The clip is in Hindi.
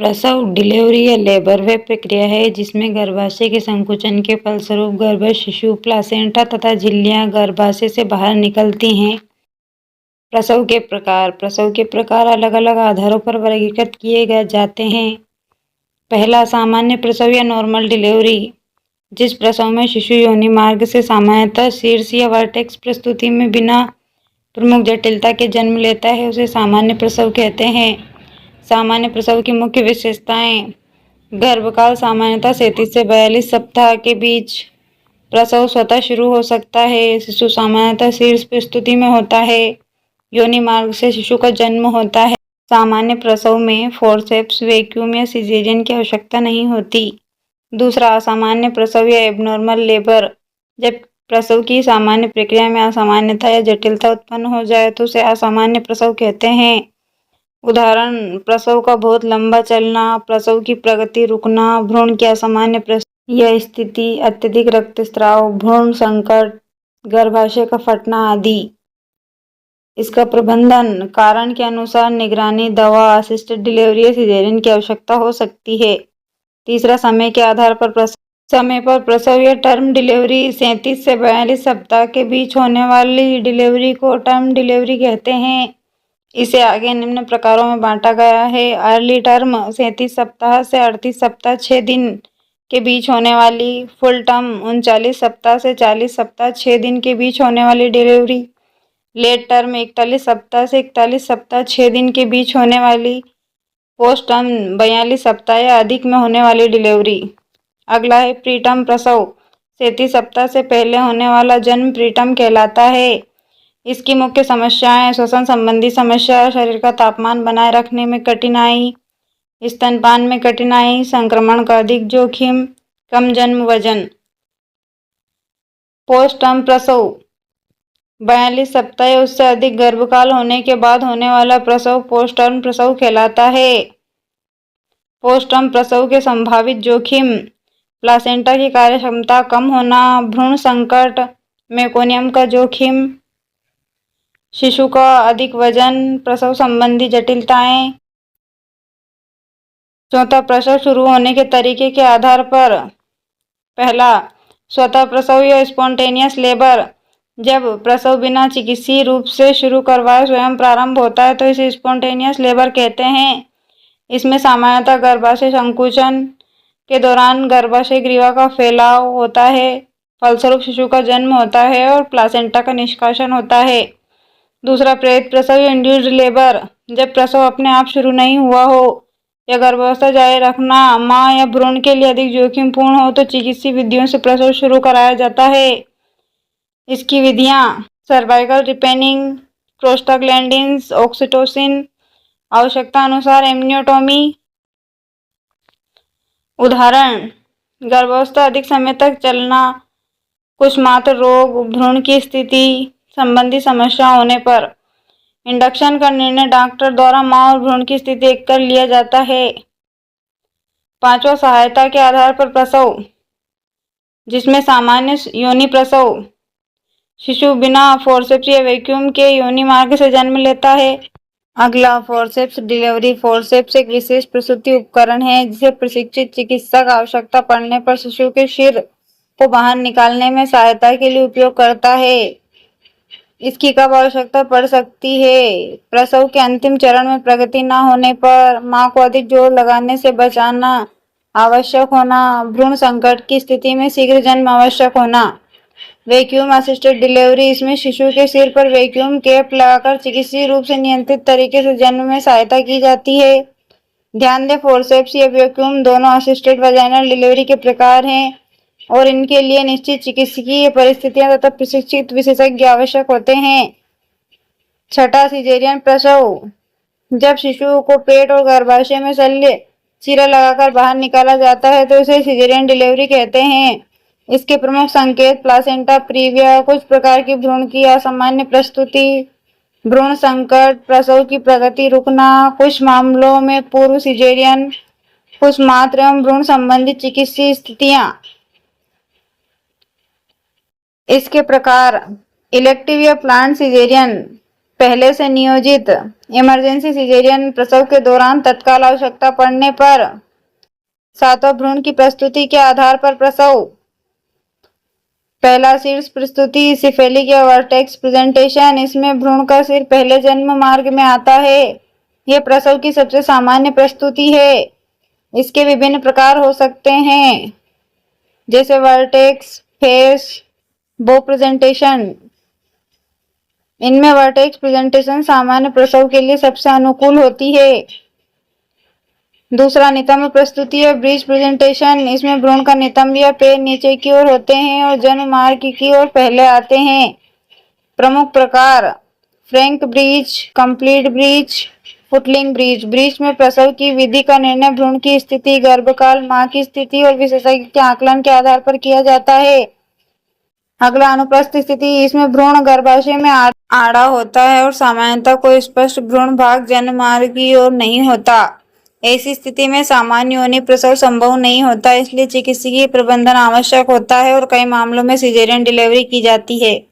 प्रसव, डिलीवरी या लेबर वह प्रक्रिया है जिसमें गर्भाशय के संकुचन के फलस्वरूप गर्भस्थ शिशु, प्लासेंटा तथा झिल्लियां गर्भाशय से बाहर निकलती हैं। प्रसव के प्रकार अलग अलग आधारों पर वर्गीकृत किए जाते हैं। पहला, सामान्य प्रसव या नॉर्मल डिलीवरी। जिस प्रसव में शिशु योनि मार्ग से सामान्यतः शीर्ष या वर्टेक्स प्रस्तुति में बिना प्रमुख जटिलता के जन्म लेता है, उसे सामान्य प्रसव कहते हैं। सामान्य प्रसव की मुख्य विशेषताएं: गर्भकाल सामान्यतः 37 से 42 सप्ताह के बीच। प्रसव स्वतः शुरू हो सकता है। शिशु सामान्यतः शीर्ष प्रस्तुति में होता है। योनि मार्ग से शिशु का जन्म होता है। सामान्य प्रसव में फोर्सेप्स, वैक्यूम या सिजेरियन की आवश्यकता नहीं होती। दूसरा, असामान्य प्रसव या एबनॉर्मल लेबर। जब प्रसव की सामान्य प्रक्रिया में असामान्यता या जटिलता उत्पन्न हो जाए तो उसे असामान्य प्रसव कहते हैं। उदाहरण: प्रसव का बहुत लंबा चलना, प्रसव की प्रगति रुकना, भ्रूण की असामान्य प्रस्तुति या स्थिति, अत्यधिक रक्तस्राव, भ्रूण संकट, गर्भाशय का फटना आदि। इसका प्रबंधन: कारण के अनुसार निगरानी, दवा, असिस्टेड डिलीवरी या सिजेरियन की आवश्यकता हो सकती है। तीसरा, समय के आधार पर प्रसव। समय पर प्रसव या टर्म डिलीवरी 37 से 42 सप्ताह के बीच होने वाली डिलीवरी को टर्म डिलीवरी कहते हैं। इसे आगे निम्न प्रकारों में बांटा गया है: अर्ली टर्म 37 सप्ताह से 38 सप्ताह 6 दिन के बीच होने वाली, फुल टर्म 39 सप्ताह से 40 सप्ताह 6 दिन के बीच होने वाली डिलीवरी, लेट टर्म 41 सप्ताह से 41 सप्ताह 6 दिन के बीच होने वाली, पोस्ट टर्म 42 सप्ताह या अधिक में होने वाली डिलीवरी। अगला है प्री टर्म प्रसव। 37 सप्ताह से पहले होने वाला जन्म प्री टर्म कहलाता है। इसकी मुख्य समस्याएं: श्वसन संबंधी समस्या, शरीर का तापमान बनाए रखने में कठिनाई, स्तनपान में कठिनाई, संक्रमण का अधिक जोखिम, कम जन्म वजन। पोस्ट टर्म प्रसव 42 सप्ताह या उससे अधिक गर्भकाल होने के बाद होने वाला प्रसव पोस्ट टर्म प्रसव कहलाता है। पोस्ट टर्म प्रसव के संभावित जोखिम: प्लासेंटा की कार्यक्षमता कम होना, भ्रूण संकट, मेकोनियम का जोखिम, शिशु का अधिक वजन, प्रसव संबंधी जटिलताएं। चौथा, प्रसव शुरू होने के तरीके के आधार पर। पहला, स्वतः प्रसव या स्पॉन्टेनियस लेबर। जब प्रसव बिना चिकित्सीय रूप से शुरू करवाए स्वयं प्रारंभ होता है तो इसे स्पॉन्टेनियस लेबर कहते हैं। इसमें सामान्यतः गर्भाशय संकुचन के दौरान गर्भाशय ग्रीवा का फैलाव होता है, फलस्वरूप शिशु का जन्म होता है और प्लासेंटा का निष्कासन होता है। दूसरा, प्रेरित प्रसव या इंड्यूस्ड लेबर। जब प्रसव अपने आप शुरू नहीं हुआ हो या गर्भावस्था जारी रखना मां या भ्रूण के लिए अधिक जोखिमपूर्ण हो तो चिकित्सीय विधियों से प्रसव शुरू कराया जाता है। इसकी विधियां: सर्वाइकल रिपेनिंग, प्रोस्टाग्लैंडिन्स, ऑक्सीटोसिन, आवश्यकता अनुसार एम्नियोटोमी। उदाहरण: गर्भावस्था अधिक समय तक चलना, कुछ मात्र रोग, भ्रूण की स्थिति संबंधी समस्या होने पर। इंडक्शन का निर्णय डॉक्टर द्वारा मां और भ्रूण की स्थिति देखकर लिया जाता है। पांचवा, सहायता के आधार पर प्रसव, जिसमें सामान्य योनि प्रसव, शिशु बिना फोर्सेप्स या वैक्यूम के योनि मार्ग से जन्म लेता है। अगला, फोर्सेप्स डिलीवरी। फोर्सेप्स एक विशेष प्रसूति उपकरण है जिसे प्रशिक्षित चिकित्सक आवश्यकता पड़ने पर शिशु के सिर को बाहर निकालने में सहायता के लिए उपयोग करता है। इसकी कब आवश्यकता पड़ सकती है: प्रसव के अंतिम चरण में प्रगति न होने पर, मां को अधिक जोर लगाने से बचाना आवश्यक होना, भ्रूण संकट की स्थिति में शीघ्र जन्म आवश्यक होना। Vacuum assisted delivery. इसमें शिशु के सिर पर वैक्यूम कैप लगाकर चिकित्सीय रूप से नियंत्रित तरीके से जन्म में सहायता की जाती है। ध्यान दें, फोर्सेप्स या वैक्यूम दोनों असिस्टेड वजाइनल डिलीवरी के प्रकार हैं और इनके लिए निश्चित चिकित्सकीय परिस्थितियां तथा प्रशिक्षित विशेषज्ञ आवश्यक होते हैं। छठा, सिजेरियन प्रसव। जब शिशु को पेट और गर्भाशय में शल्य चीरा लगाकर बाहर निकाला जाता है तो इसे सिजेरियन डिलीवरी कहते हैं। इसके प्रमुख संकेत: प्लासेंटा प्रीविया, कुछ प्रकार की भ्रूण की असामान्य प्रस्तुति, भ्रूण संकट, प्रसव की प्रगति रुकना, कुछ मामलों में पूर्व सिजेरियन, कुछ मात्र एवं भ्रूण संबंधी चिकित्सीय स्थितियां। इसके प्रकार: इलेक्टिव या प्लांट सिजेरियन। पहले से नियोजित इमरजेंसी सिजेरियन प्रसव के दौरान तत्काल आवश्यकता पड़ने पर। 7वां भ्रूण की प्रस्तुति के आधार पर प्रसव। पहला शीर्ष प्रस्तुति सिफेलिक या वर्टेक्स प्रेजेंटेशन। इसमें भ्रूण का सिर पहले जन्म मार्ग में आता है। यह प्रसव की सबसे सामान्य प्रस्तुति है। इसके विभिन्न प्रकार हो सकते हैं, जैसे वर्टेक्स, फेस, बो प्रेजेंटेशन। इनमें वर्टेक्स प्रेजेंटेशन सामान्य प्रसव के लिए सबसे अनुकूल होती है। दूसरा नितंब प्रस्तुति है ब्रीच प्रेजेंटेशन। इसमें भ्रूण का नितंब या पैर नीचे की ओर होते हैं और जन्म मार्ग की ओर पहले आते हैं। प्रमुख प्रकार frank breech, complete breach, footling breach. Breach में प्रसव की विधि का निर्णय भ्रूण की स्थिति, गर्भकाल, मां की स्थिति और विशेषज्ञ के आकलन के आधार पर किया जाता है। अगला अनुप्रस्थ स्थिति। इसमें भ्रूण गर्भाशय में आड़ा होता है और सामान्यतः कोई स्पष्ट भ्रूण भाग जन्म मार्ग की ओर नहीं होता। ऐसी स्थिति में सामान्य योनि प्रसव संभव नहीं होता, इसलिए चिकित्सकीय प्रबंधन आवश्यक होता है और कई मामलों में सिजेरियन डिलीवरी की जाती है।